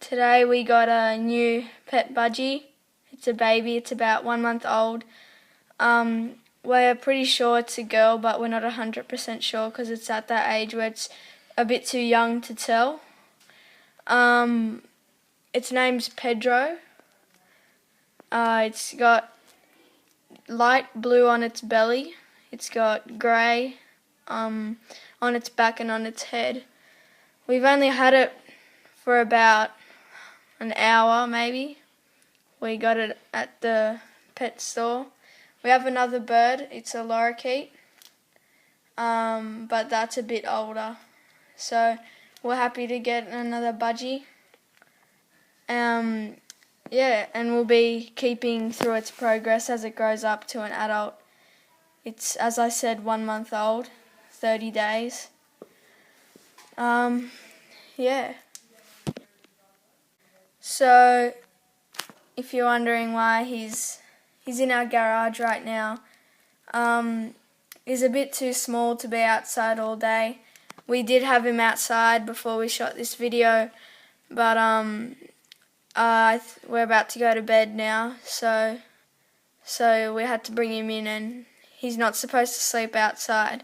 Today we got a new pet Budgie. It's a baby, it's about 1 month old. We're pretty sure it's a girl, but we're not 100% sure because it's at that age where it's a bit too young to tell. Its name's Pedro. It's got light blue on its belly. It's got grey on its back and on its head. We've only had it for about an hour maybe. We got it at the pet store. We have another bird, it's a lorikeet, but that's a bit older. So we're happy to get another Budgie. Yeah, and we'll be keeping through its progress as it grows up to an adult. It's, as I said, 1 month old, 30 days. Yeah. So, if you're wondering why he's in our garage right now, he's a bit too small to be outside all day. We did have him outside before we shot this video, but we're about to go to bed now, so we had to bring him in, and he's not supposed to sleep outside,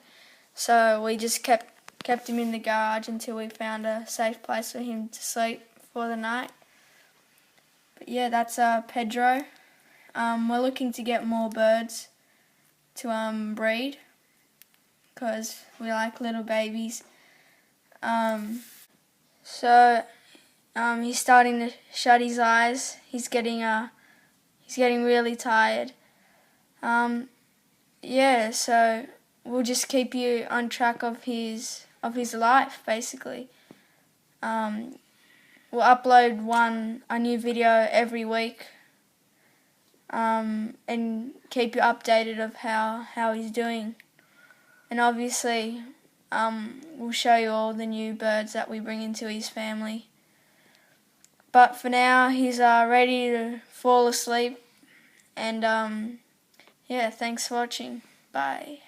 so we just kept him in the garage until we found a safe place for him to sleep for the night. But yeah, that's Pedro. We're looking to get more birds to breed because we like little babies. So he's starting to shut his eyes. He's getting really tired. Yeah, so we'll just keep you on track of his life, basically. We'll upload a new video every week, and keep you updated of how he's doing. And obviously, we'll show you all the new birds that we bring into his family. But for now, he's ready to fall asleep. And yeah, thanks for watching. Bye.